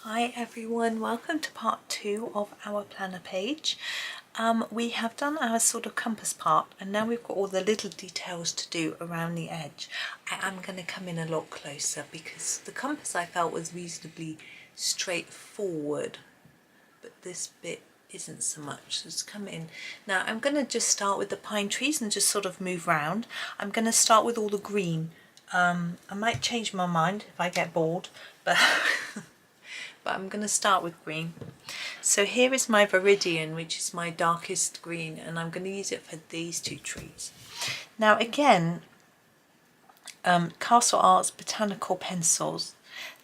Hi everyone, welcome to part 2 of our planner page. We have done our sort of compass part and now we've got all the little details to do around the edge. I am going to come in a lot closer because the compass I felt was reasonably straightforward, but this bit isn't so much. So let's come in. Now I'm going to just start with the pine trees and just sort of move round. I'm going to start with all the green. I might change my mind if I get bored, but but I'm going to start with green. So here is my viridian, which is my darkest green, and I'm going to use it for these two trees. Now again, Castle Arts Botanical pencils.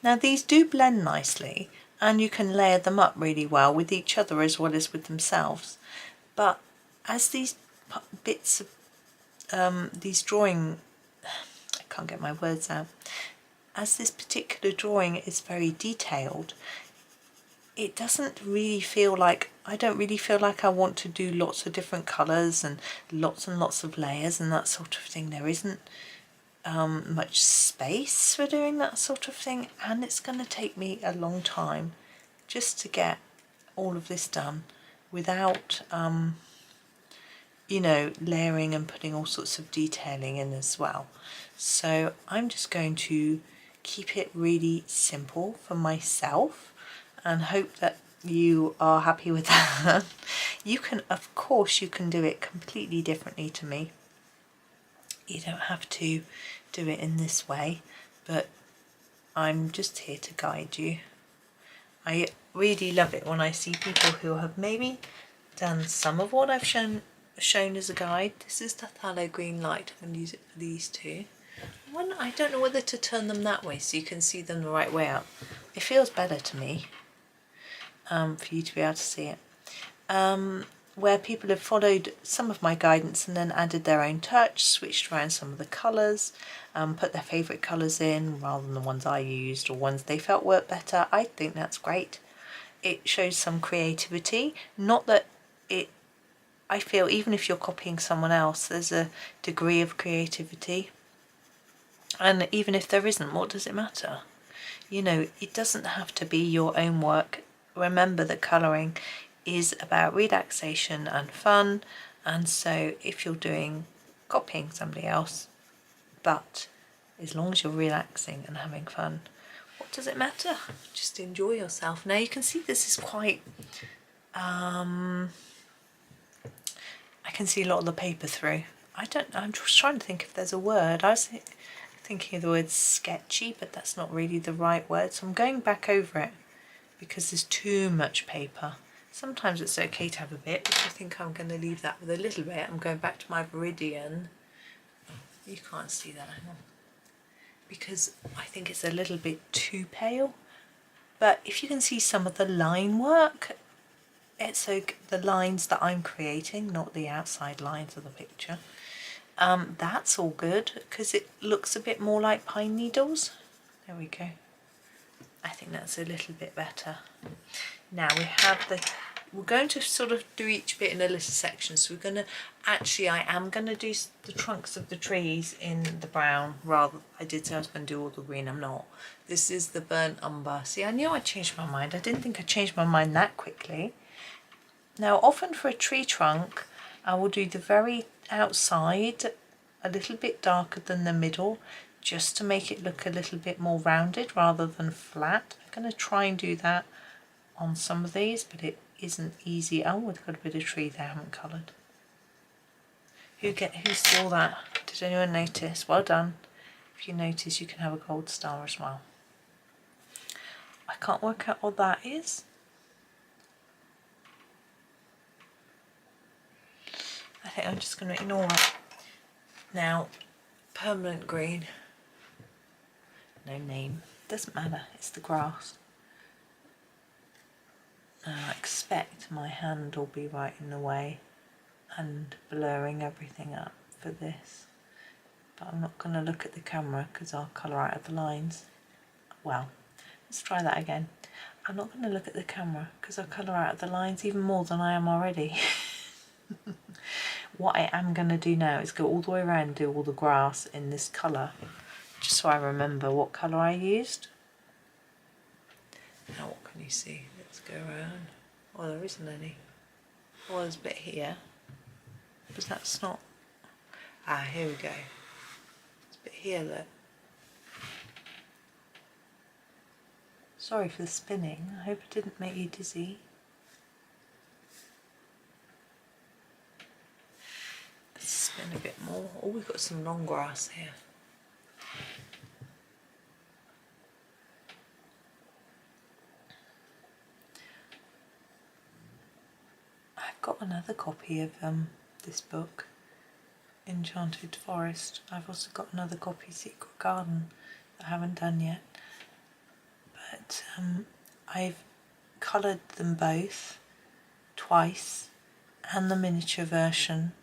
Now these do blend nicely and you can layer them up really well with each other as well as with themselves. But as these bits of these drawing, I can't get my words out, as this particular drawing is very detailed, it doesn't really feel like, I don't really feel like I want to do lots of different colours and lots of layers and that sort of thing. There isn't much space for doing that sort of thing, and it's going to take me a long time just to get all of this done without you know, layering and putting all sorts of detailing in as well. So I'm just going to keep it really simple for myself and hope that you are happy with that. You can, of course, you can do it completely differently to me. You don't have to do it in this way, but I'm just here to guide you. I really love it when I see people who have maybe done some of what I've shown as a guide. This is the phthalo green light. I'm going to use it for these two. I don't know whether to turn them that way so you can see them the right way up. It feels better to me for you to be able to see it. Where people have followed some of my guidance and then added their own touch, switched around some of the colours, put their favourite colours in rather than the ones I used or ones they felt worked better. I think that's great. It shows some creativity. Not that I feel even if you're copying someone else, there's a degree of creativity. And even if there isn't, what does it matter? You know, it doesn't have to be your own work. Remember that colouring is about relaxation and fun, and so if you're copying somebody else, but as long as you're relaxing and having fun, what does it matter? Just enjoy yourself. Now you can see this is quite I can see a lot of the paper through. I'm just trying to think if there's a word. I was thinking of the word sketchy, but that's not really the right word, so I'm going back over it because there's too much paper. Sometimes it's okay to have a bit, but I think I'm going to leave that with a little bit. I'm going back to my viridian. You can't see that, hang on, because I think it's a little bit too pale. But if you can see some of the line work, it's the lines that I'm creating, not the outside lines of the picture. That's all good because it looks a bit more like pine needles. There we go. I think that's a little bit better. Now we're going to sort of do each bit in a little section. So we're going to, actually I am going to do the trunks of the trees in the brown rather. I did say I was going to do all the green, I'm not. This is the burnt umber. See, I knew I changed my mind. I didn't think I changed my mind that quickly. Now often for a tree trunk, I will do the very outside a little bit darker than the middle, just to make it look a little bit more rounded rather than flat. I'm going to try and do that on some of these, but it isn't easy. Oh, we've got a bit of tree there I haven't coloured. Who saw that? Did anyone notice? Well done. If you notice, you can have a gold star as well. I can't work out what that is. I think I'm just going to ignore it. Now, permanent green. No name. Doesn't matter. It's the grass. I expect my hand will be right in the way and blurring everything up for this. But I'm not going to look at the camera because I'll colour out of the lines. Well, let's try that again. I'm not going to look at the camera because I'll colour out of the lines even more than I am already. What I am going to do now is go all the way around and do all the grass in this colour, just so I remember what colour I used. Now what can you see? Let's go around. Oh, there isn't any. Oh, there's a bit here. But that's not... Ah, here we go. There's a bit here, look. Sorry for the spinning. I hope it didn't make you dizzy. Let's spin a bit more. Oh, we've got some long grass here. I've got another copy of this book, Enchanted Forest. I've also got another copy, Secret Garden, that I haven't done yet. But I've coloured them both twice, and the miniature version,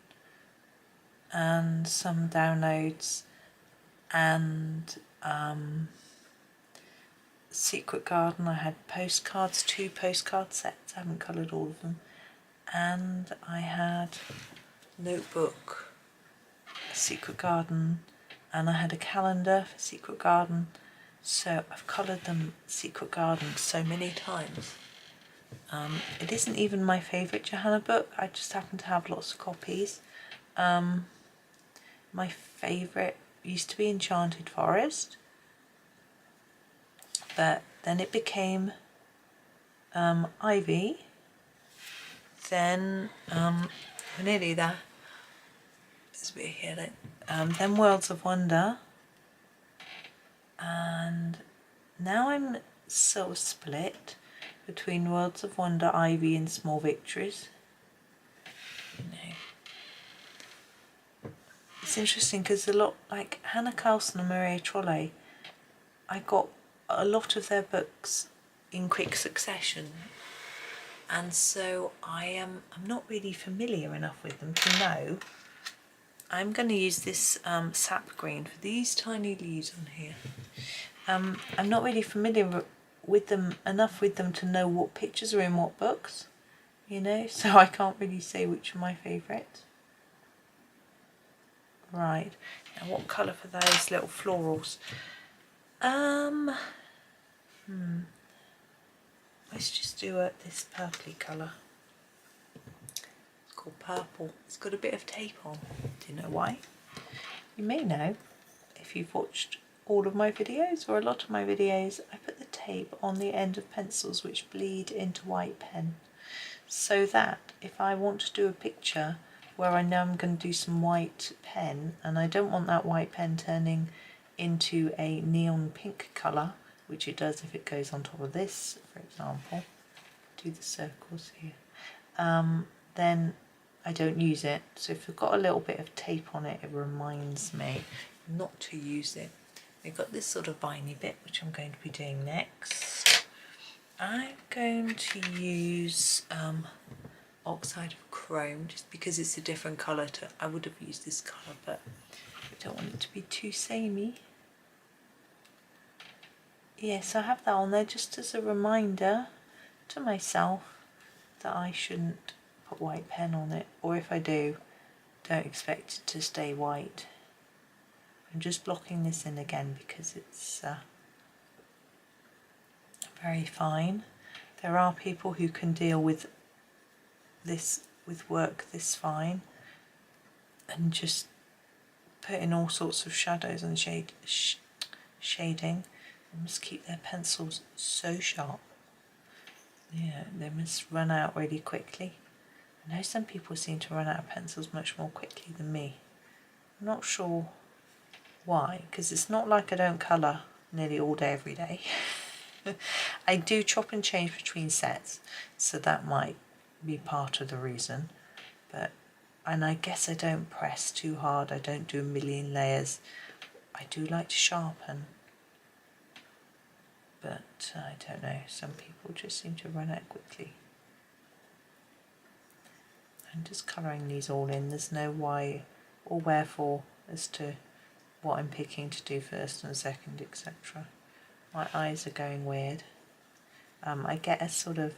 and some downloads, and Secret Garden. I had postcards, 2 postcard sets. I haven't coloured all of them. And I had notebook, Secret Garden, and I had a calendar for Secret Garden. So I've coloured them Secret Garden so many times. It isn't even my favourite Johanna book. I just happen to have lots of copies. My favourite used to be Enchanted Forest, but then it became Ivy. Then we're nearly there. There's a bit here. Then Worlds of Wonder. And now I'm sort of split between Worlds of Wonder, Ivy and Small Victories. You know, it's interesting because a lot, like Hannah Carlson and Maria Trolle, I got a lot of their books in quick succession, and so I'm not really familiar enough with them to know. I'm going to use this sap green for these tiny leaves on here. I'm not really familiar with them enough to know what pictures are in what books, you know, so I can't really say which are my favourites. Right, now what colour for those little florals? Let's just do this purpley colour. It's called purple. It's got a bit of tape on. Do you know why? You may know if you've watched all of my videos or a lot of my videos. I put the tape on the end of pencils which bleed into white pen, so that if I want to do a picture where I know I'm going to do some white pen and I don't want that white pen turning into a neon pink colour, which it does if it goes on top of this, for example, do the circles here, then I don't use it. So if I've got a little bit of tape on it, it reminds me not to use it. We've got this sort of viney bit, which I'm going to be doing next. I'm going to use oxide of chrome, just because it's a different colour to, I would have used this colour, but I don't want it to be too samey. Yes, I have that on there just as a reminder to myself that I shouldn't put white pen on it, or if I do, don't expect it to stay white. I'm just blocking this in again because it's very fine. There are people who can deal with this, with work this fine, and just put in all sorts of shadows and shading. They must keep their pencils so sharp. Yeah, they must run out really quickly. I know some people seem to run out of pencils much more quickly than me. I'm not sure why, because it's not like I don't colour nearly all day every day. I do chop and change between sets, so that might be part of the reason. And I guess I don't press too hard, I don't do a million layers. I do like to sharpen, but I don't know, some people just seem to run out quickly. I'm just colouring these all in, there's no why or wherefore as to what I'm picking to do first and second, etc. My eyes are going weird. I get a sort of,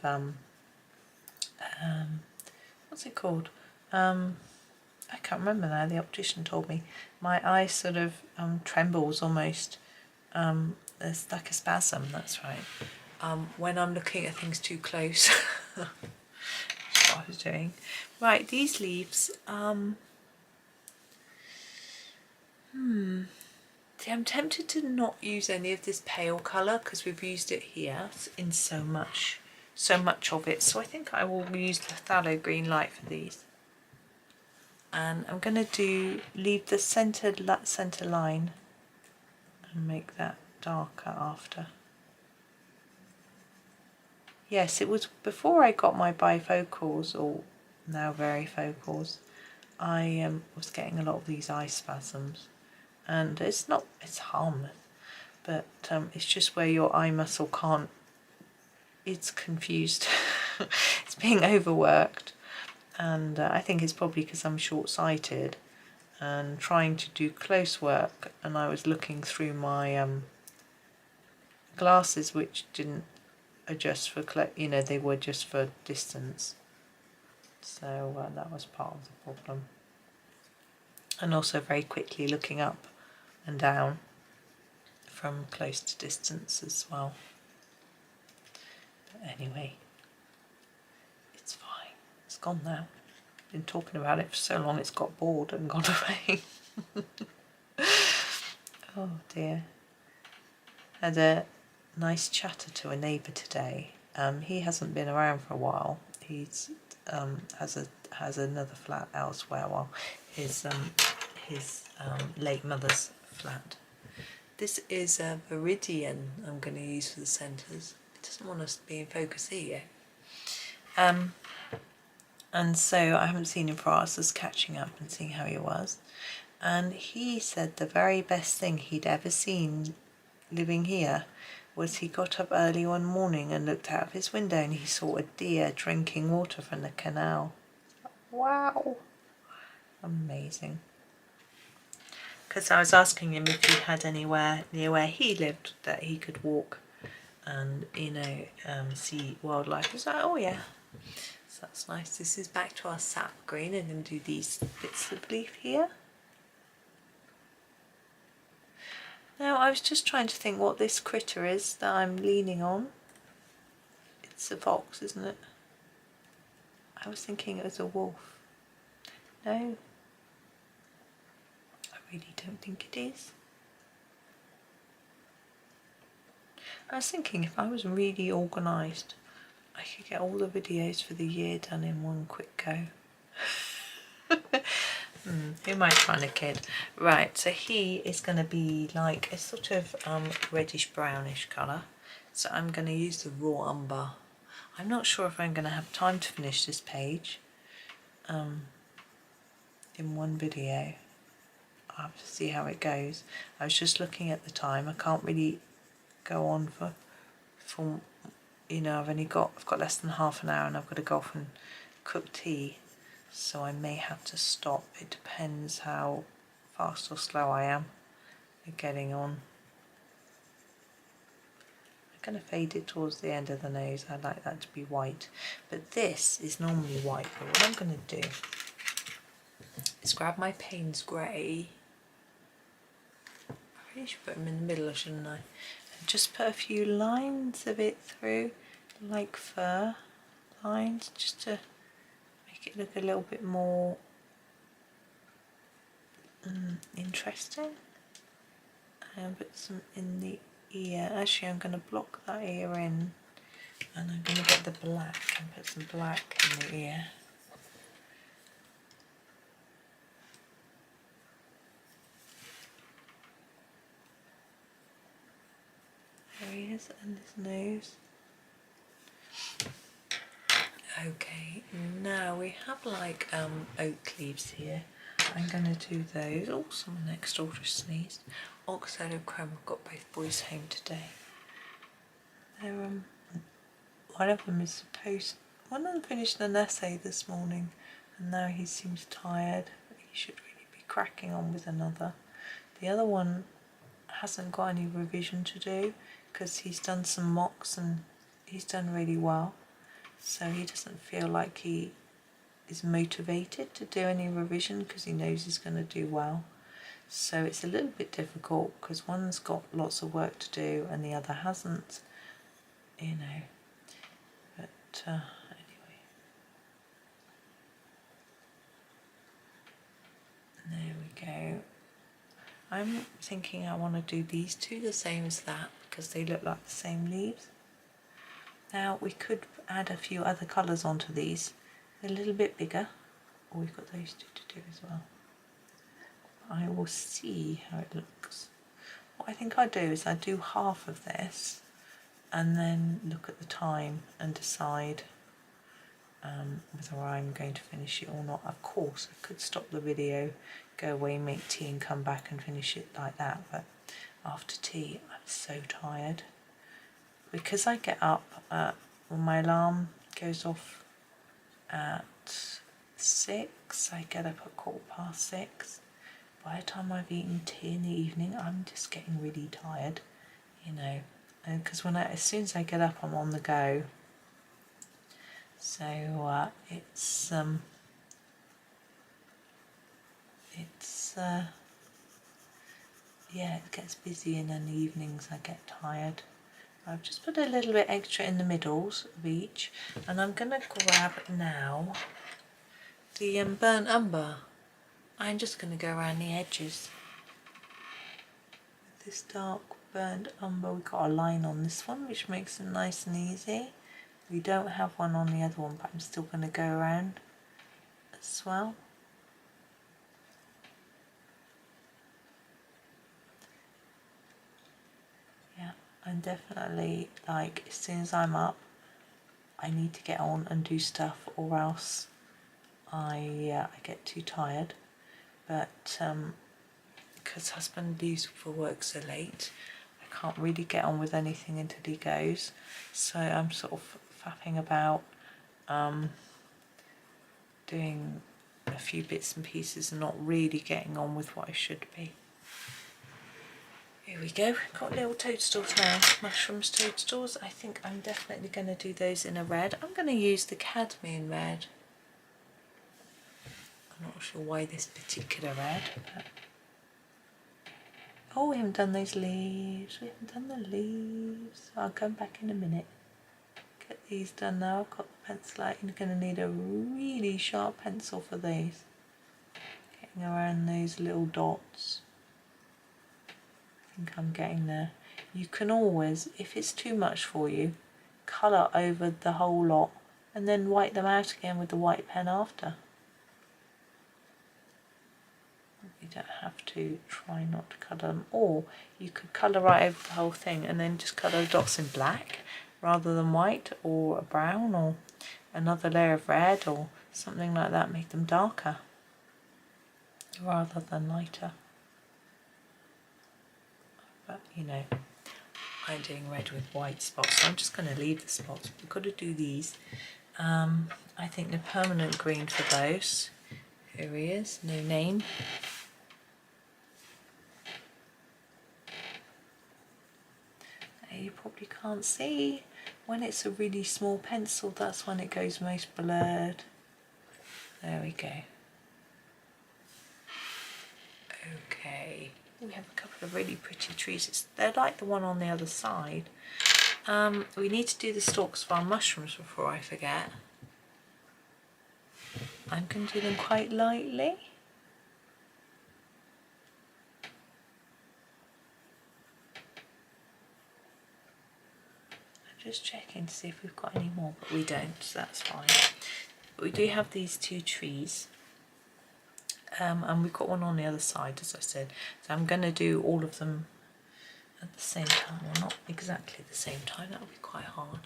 what's it called? I can't remember now, the optician told me. My eye sort of trembles almost. There's like a spasm, that's right. when I'm looking at things too close. That's what I was doing. Right, these leaves, see, I'm tempted to not use any of this pale colour because we've used it here in so much of it. So I think I will use the phthalo green light for these. And I'm going to leave the centre line and make that darker after. Yes, it was before I got my bifocals, or now varifocals, I was getting a lot of these eye spasms. And it's harmless, but it's just where your eye muscle can't, it's confused. It's being overworked. And I think it's probably because I'm short-sighted and trying to do close work, and I was looking through my glasses, which didn't adjust for, they were just for distance. So that was part of the problem. And also very quickly looking up and down from close to distance as well. But anyway, it's fine. It's gone now. Been talking about it for so long it's got bored and gone away. Oh dear. Had a nice chatter to a neighbour today. He hasn't been around for a while. He's has another flat elsewhere, while his late mother's flat. This is a viridian I'm going to use for the centres. It doesn't want us to be in focus here yet. And so I haven't seen him for hours, just catching up and seeing how he was. And he said the very best thing he'd ever seen living here was he got up early one morning and looked out of his window and he saw a deer drinking water from the canal. Wow! Amazing. Because I was asking him if he had anywhere near where he lived that he could walk and, see wildlife. He was like, oh yeah. So that's nice. This is back to our sap green. I'm going to do these bits of leaf here. Now I was just trying to think what this critter is that I'm leaning on. It's a fox, isn't it? I was thinking it was a wolf. No. I really don't think it is. I was thinking if I was really organised, I could get all the videos for the year done in one quick go. Who am I trying to kid? Right, so he is going to be like a sort of reddish brownish colour. So I'm going to use the raw umber. I'm not sure if I'm going to have time to finish this page in one video. I'll have to see how it goes. I was just looking at the time. I can't really go on for I've got less than half an hour and I've got to go off and cook tea. So I may have to stop. It depends how fast or slow I am at getting on. I'm going to fade it towards the end of the nose. I like that to be white. But this is normally white. But what I'm going to do is grab my Paynes grey. I really should put them in the middle, shouldn't I? And just put a few lines of it through, like fur lines, just to make it look a little bit more interesting. And put some in the ear. Actually, I'm going to block that ear in, and I'm going to get the black and put some black in the ear. There he is, and his nose. Okay, now we have like oak leaves here. I'm going to do those. Oh, someone next door just sneezed. Oxide and creme. I've got both boys home today. They're one of them finished an essay this morning, and now he seems tired. He should really be cracking on with another. The other one hasn't got any revision to do because he's done some mocks and he's done really well. So he doesn't feel like he is motivated to do any revision because he knows he's going to do well. So it's a little bit difficult because one's got lots of work to do and the other hasn't. you know, but anyway, there we go. I'm thinking I want to do these two the same as that because they look like the same leaves. Now we could add a few other colours onto these. They're a little bit bigger. Oh, we've got those two to do as well. I will see how it looks. What I think I do is I do half of this and then look at the time and decide whether I'm going to finish it or not. Of course, I could stop the video, go away, make tea and come back and finish it like that, but after tea I'm so tired. Because I get up when my alarm goes off at 6, I get up at 6:15. By the time I've eaten tea in the evening, I'm just getting really tired, you know, because as soon as I get up, I'm on the go. So yeah, it gets busy, and in the evenings I get tired. I've just put a little bit extra in the middles of each, and I'm going to grab now the burnt umber. I'm just going to go around the edges. This dark burnt umber, we've got a line on this one which makes it nice and easy. We don't have one on the other one, but I'm still going to go around as well. Yeah, I'm definitely, like, as soon as I'm up, I need to get on and do stuff, or else I get too tired. But because husband leaves for work so late, I can't really get on with anything until he goes. So I'm sort of faffing about, doing a few bits and pieces and not really getting on with what I should be. Here we go, got little toadstools now, mushrooms toadstools. I think I'm definitely going to do those in a red. I'm going to use the cadmium red. I'm not sure why this particular red, but... oh, we haven't done those leaves, we haven't done the leaves. I'll come back in a minute. Get these done now. I've got the pencil out. You're going to need a really sharp pencil for these. Getting around those little dots. I think I'm getting there. You can always, if it's too much for you, colour over the whole lot and then wipe them out again with the white pen after. You don't have to, try not to colour them, or you could colour right over the whole thing and then just colour the dots in black rather than white, or a brown, or another layer of red or something like that, make them darker rather than lighter. But you know, I'm doing red with white spots, so I'm just going to leave the spots. We've got to do these. I think the permanent green for those, here he is, no name. You probably can't see. When it's a really small pencil, that's when it goes most blurred. There we go. Okay, we have a couple of really pretty trees. They're like the one on the other side. We need to do the stalks of our mushrooms before I forget. I'm going to do them quite lightly. Just checking to see if we've got any more, but we don't, so that's fine. But we do have these two trees, and we've got one on the other side, as I said. So I'm going to do all of them at the same time, well, not exactly the same time, that would be quite hard.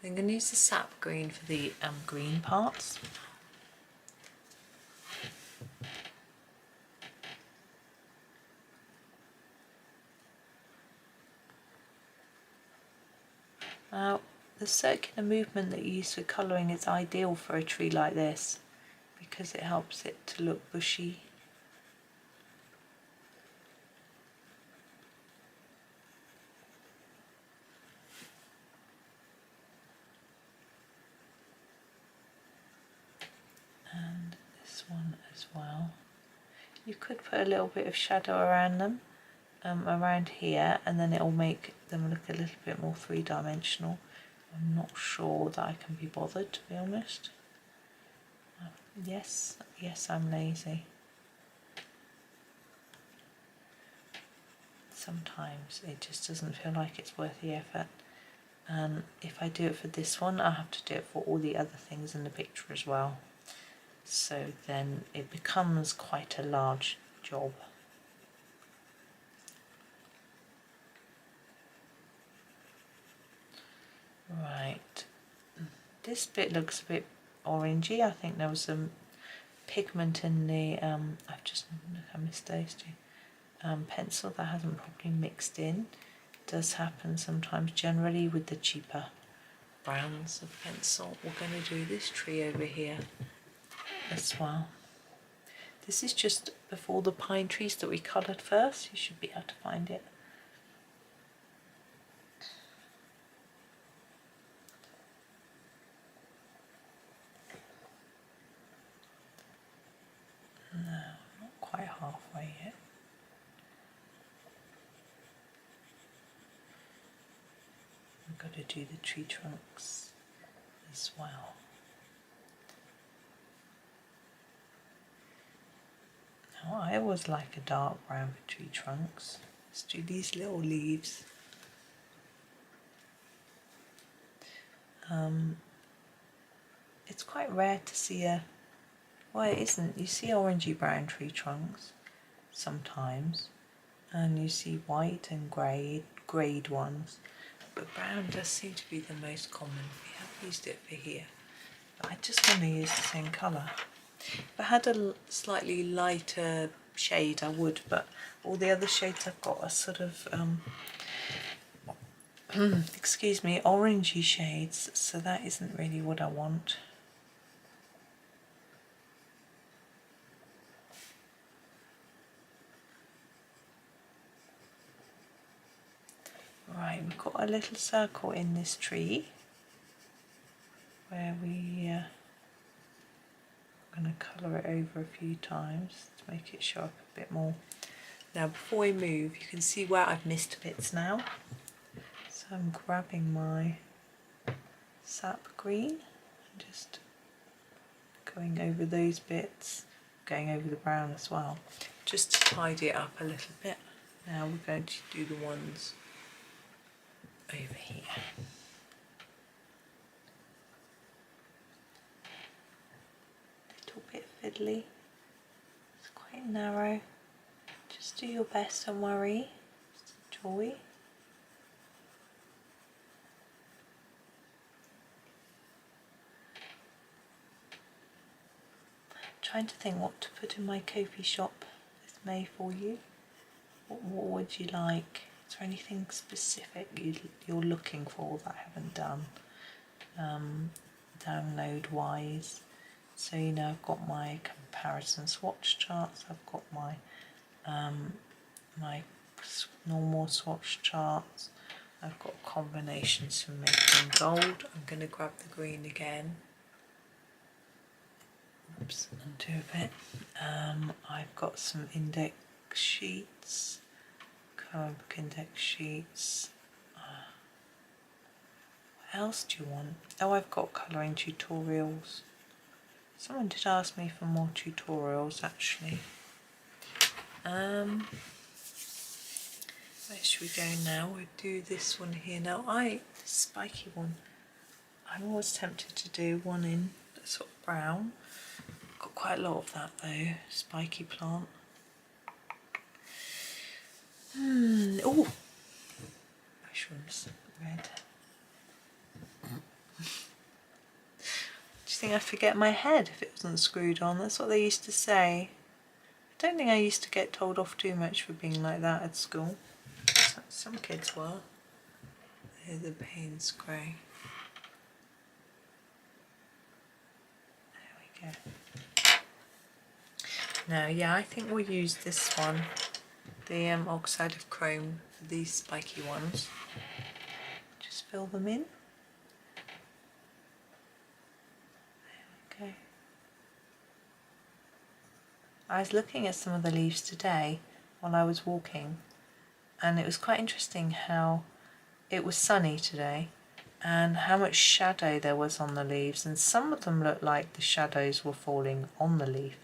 I'm going to use the sap green for the green parts. Now, the circular movement that you use for colouring is ideal for a tree like this because it helps it to look bushy. And this one as well. You could put a little bit of shadow around them, around here, and then it will make them look a little bit more three-dimensional. I'm not sure that I can be bothered, to be honest. Yes, I'm lazy. Sometimes it just doesn't feel like it's worth the effort. And if I do it for this one, I have to do it for all the other things in the picture as well. So then it becomes quite a large job. Right, this bit looks a bit orangey. I think there was some pigment in the, I missed those two, pencil that hasn't properly mixed in. It does happen sometimes, generally with the cheaper brands of pencil. We're going to do this tree over here as well. This is just before the pine trees that we coloured first. You should be able to find it. No, not quite halfway yet. I've got to do the tree trunks as well. Now I always like a dark brown for tree trunks. Let's do these little leaves. It's quite rare to see well, it isn't. You see orangey brown tree trunks sometimes, and you see white and greyed ones, but brown does seem to be the most common. We have used it for here, but I just want to use the same colour. If I had a slightly lighter shade, I would, but all the other shades I've got are sort of excuse me, orangey shades, so that isn't really what I want. Right, we've got a little circle in this tree where I'm going to colour it over a few times to make it show up a bit more. Now before we move, you can see where I've missed bits now. So I'm grabbing my sap green and just going over those bits, going over the brown as well, just to tidy it up a little bit. Now we're going to do the ones over here. Little bit fiddly, it's quite narrow. Just do your best, don't worry, just enjoy. Trying to think what to put in my Ko-fi shop this May for you. What would you like? Is there anything specific you're looking for that I haven't done, download wise? So you know, I've got my comparison swatch charts, I've got my my normal swatch charts, I've got combinations for making gold. I'm going to grab the green again. Oops, undo a bit. I've got some index sheets, colour book index sheets. What else do you want? Oh, I've got colouring tutorials. Someone did ask me for more tutorials actually. Where should we go now? We'll do this one here now. This spiky one. I'm always tempted to do one in sort of brown. Got quite a lot of that though, spiky plant. Oh, mushrooms, red. Do you think I'd forget my head if it wasn't screwed on? That's what they used to say. I don't think I used to get told off too much for being like that at school. Some kids were. Here's the Paynes grey. There we go. Now, yeah, I think we'll use this one, the oxide of chrome, for these spiky ones. Just fill them in. There we go. I was looking at some of the leaves today while I was walking, and it was quite interesting how it was sunny today, and how much shadow there was on the leaves, and some of them looked like the shadows were falling on the leaf,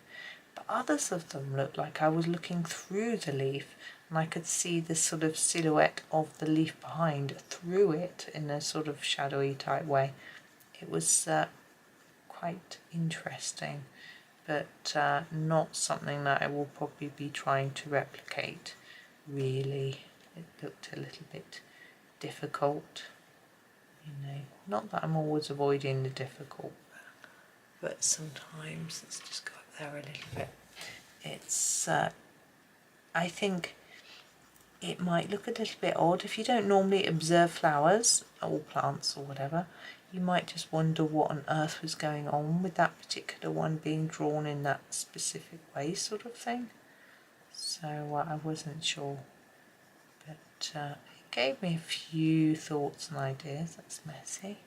but others of them looked like I was looking through the leaf and I could see this sort of silhouette of the leaf behind through it in a sort of shadowy type way. It was quite interesting, but not something that I will probably be trying to replicate, really. It looked a little bit difficult, you know, not that I'm always avoiding the difficult, but sometimes. Let's just go up there a little bit. It's I think it might look a little bit odd if you don't normally observe flowers or plants or whatever. You might just wonder what on earth was going on with that particular one being drawn in that specific way, sort of thing. So I wasn't sure, but it gave me a few thoughts and ideas. That's messy.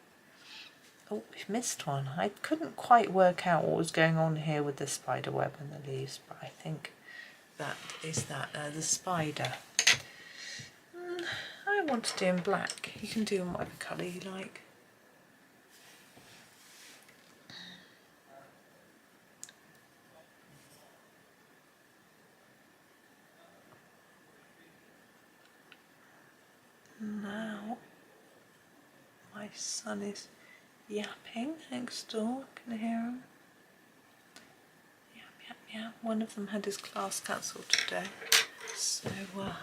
Oh, we've missed one. I couldn't quite work out what was going on here with the spider web and the leaves, but I think that is the spider. I want to do in black. You can do in whatever colour you like. Now my son is yapping next door. Can I hear him? Yap, yap, yap. One of them had his class cancelled today, so they're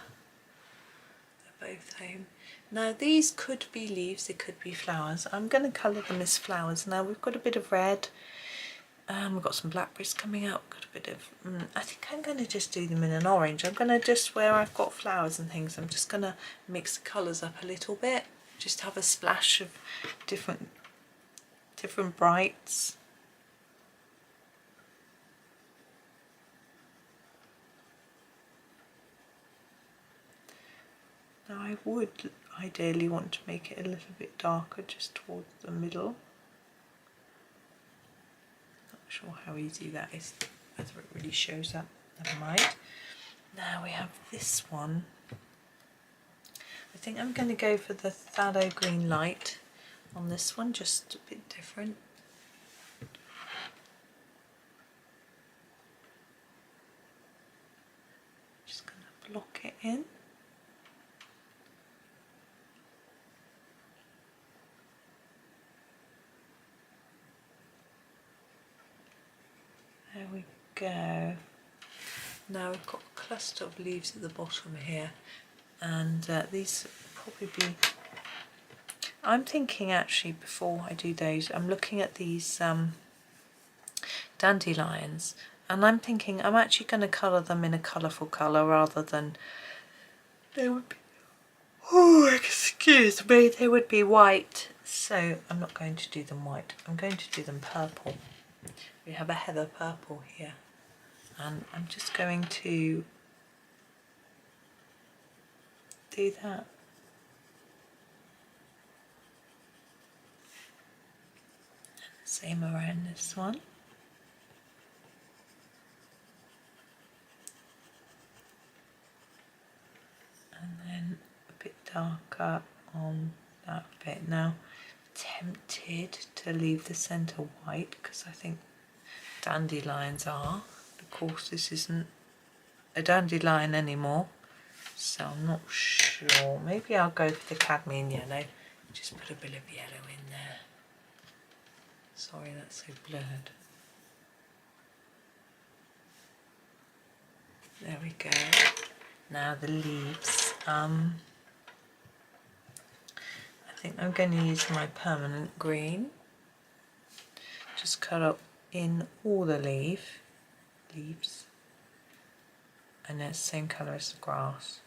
both home. Now these could be leaves, they could be flowers. I'm going to colour them as flowers. Now we've got a bit of red, we've got some blackberries coming out, got a bit of, I think I'm going to just do them in an orange. I'm going to just, where I've got flowers and things, I'm just going to mix the colours up a little bit, just have a splash of different brights. Now I would ideally want to make it a little bit darker just towards the middle. Not sure how easy that is, whether it really shows up, never mind. Now we have this one. I think I'm going to go for the phthalo green light on this one, just a bit different. Just going to block it in. There we go. Now we've got a cluster of leaves at the bottom here, and these will probably be, I'm thinking actually before I do those, I'm looking at these dandelions, and I'm thinking I'm actually going to colour them in a colourful colour rather than, they would be, oh excuse me, they would be white. So I'm not going to do them white, I'm going to do them purple. We have a heather purple here, and I'm just going to do that. Same around this one. And then a bit darker on that bit. Now, tempted to leave the centre white because I think dandelions are. Of course, this isn't a dandelion anymore, so I'm not sure. Maybe I'll go for the cadmium yellow. Just put a bit of yellow in there. Sorry, that's so blurred. There we go. Now the leaves. I think I'm going to use my permanent green. Just cut up in all the leaves. And it's the same colour as the grass.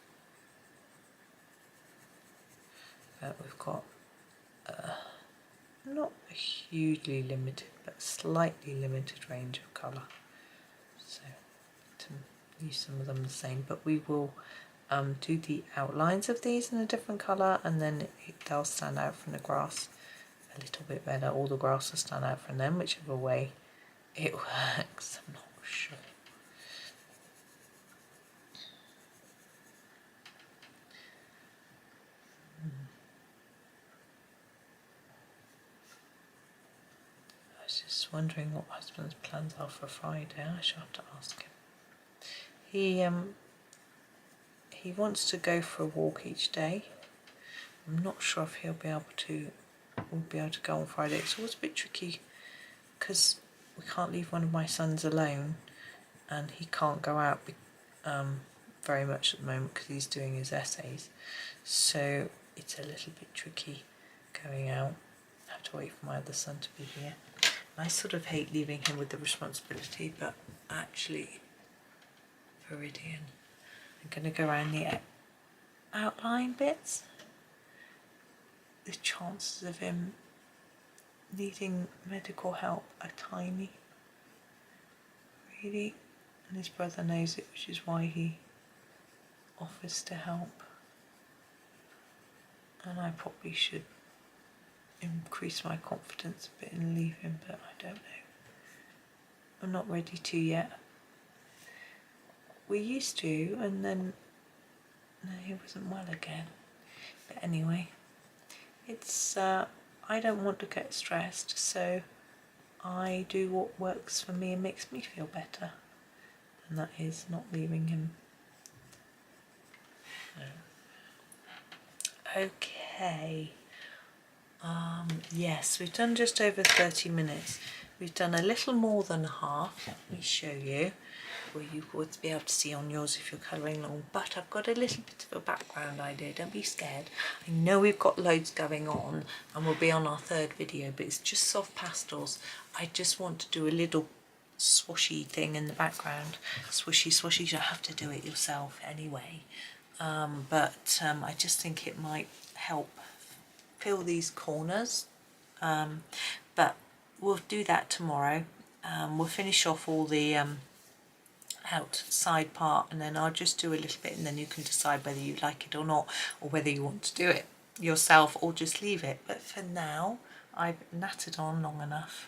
But we've got not a hugely limited, but slightly limited range of colour. So to use some of them the same, but we will do the outlines of these in a different colour, and then they'll stand out from the grass a little bit better, or the grass will stand out from them, whichever way it works. I'm not sure. was just wondering what husband's plans are for Friday. I shall have to ask him. He wants to go for a walk each day. I'm not sure if we'll be able to go on Friday. It's always a bit tricky because we can't leave one of my sons alone, and he can't go out very much at the moment because he's doing his essays. So it's a little bit tricky going out. I have to wait for my other son to be here. I sort of hate leaving him with the responsibility, but actually, viridian. I'm going to go around the outline bits. The chances of him needing medical help are tiny, really, and his brother knows it, which is why he offers to help. And I probably should increase my confidence a bit and leave him, but I don't know. I'm not ready to yet. We used to, and then no, he wasn't well again. But anyway, it's I don't want to get stressed, so I do what works for me and makes me feel better, and that is not leaving him. No. Okay. Yes, we've done just over 30 minutes. We've done a little more than half. Let me show you, where you would be able to see on yours if you're colouring along. But I've got a little bit of a background idea. Don't be scared. I know we've got loads going on, and we'll be on our third video, but it's just soft pastels. I just want to do a little swashy thing in the background. Swishy, swashy. You don't have to do it yourself anyway. But I just think it might help fill these corners, but we'll do that tomorrow. We'll finish off all the outside part, and then I'll just do a little bit, and then you can decide whether you like it or not, or whether you want to do it yourself or just leave it. But for now, I've nattered on long enough.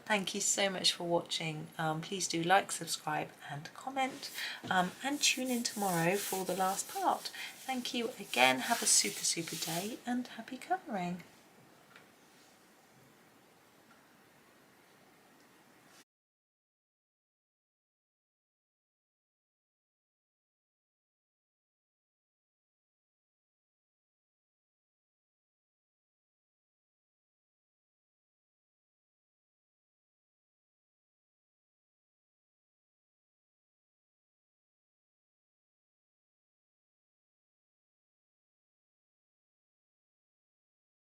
Thank you so much for watching. Please do like, subscribe and comment, and tune in tomorrow for the last part. Thank you again. Have a super day and happy colouring.